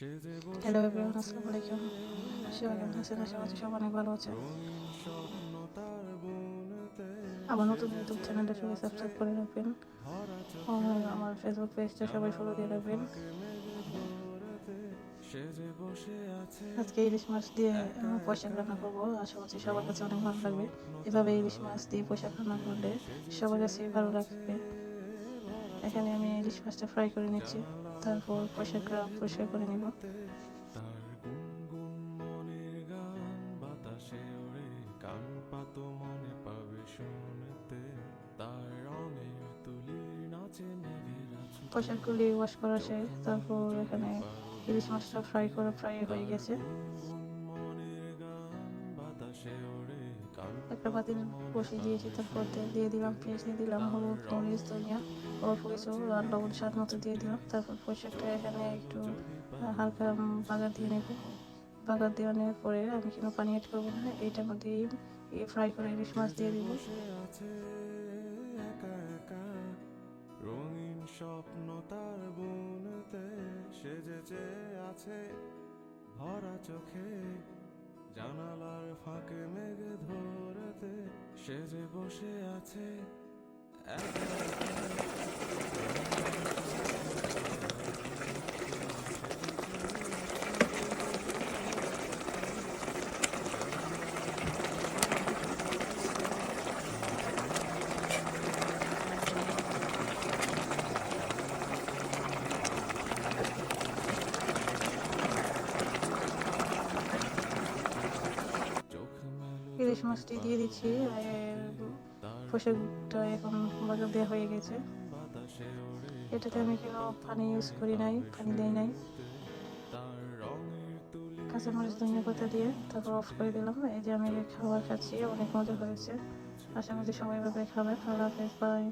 Hello everyone, আসসালামু আলাইকুম। সবাই কেমন আছেন? আশা করছি সব অনেক ভালো আছে। আমার নতুন ইউটিউব চ্যানেলটা সবাই সাবস্ক্রাইব করে রাখবেন আর আমার ফেসবুক পেজটা সবাই ফলো দিয়ে রাখবেন। আজকে ইলিশ মাছ দিয়ে পোশাক রান্না করবো। আশা করছি সবার কাছে অনেক ভালো লাগবে। এভাবে ইলিশ মাছ দিয়ে পোশাক রান্না করলে সবার কাছে ভালো লাগবে। এখানে আমি ইলিশ মাছটা ফ্রাই করে নিচ্ছি, তারপর পোশাকটা পরিষ্কার করে নিব। পোশাকগুলি ওয়াশ করা শেষ, তারপর এখানে ইলিশ মাছটা ফ্রাই হয়ে গেছে। একটা পাতিল বসিয়ে দিয়েছি, তারপর তেল দিয়ে দিলাম, পেঁয়াজ দিয়ে দিলাম, হলুদ, মরিচ, ধনিয়া, অল্প কিছু আর লবণ স্বাদ মতো দিয়ে দিলাম। তারপর পোশাকটা এখানে একটু হালকা বাগার দিয়ে নেব। বাগার দেওয়ানোর পরে আমি কিন্তু পানি অ্যাড করবো না, এইটার মধ্যেই ফ্রাই করে ইলিশ মাছ দিয়ে দিব। রঙিন স্বপ্ন তার বুনতে সেজেছে আছে ভরা চোখে, জানালার ফাঁকে মেঘ ধরতে সেজে বসে আছে একা ইলিশ মাছটি দিয়ে দিচ্ছি। পোশাকটা এখন বাগার দেওয়া হয়ে গেছে। এটাতে আমি কোনো পানি ইউজ করি নাই, পানি দেই নাই। কাঁচামরিচ, ধনিয়া পাতা দিয়ে তারপর অফ করে দিলাম। এই যে আমি খাবার খাচ্ছি, অনেক মজা হয়েছে। আশা করছি সবাই এভাবে খাবেন। আল্লাহ হাফেজ, বাই।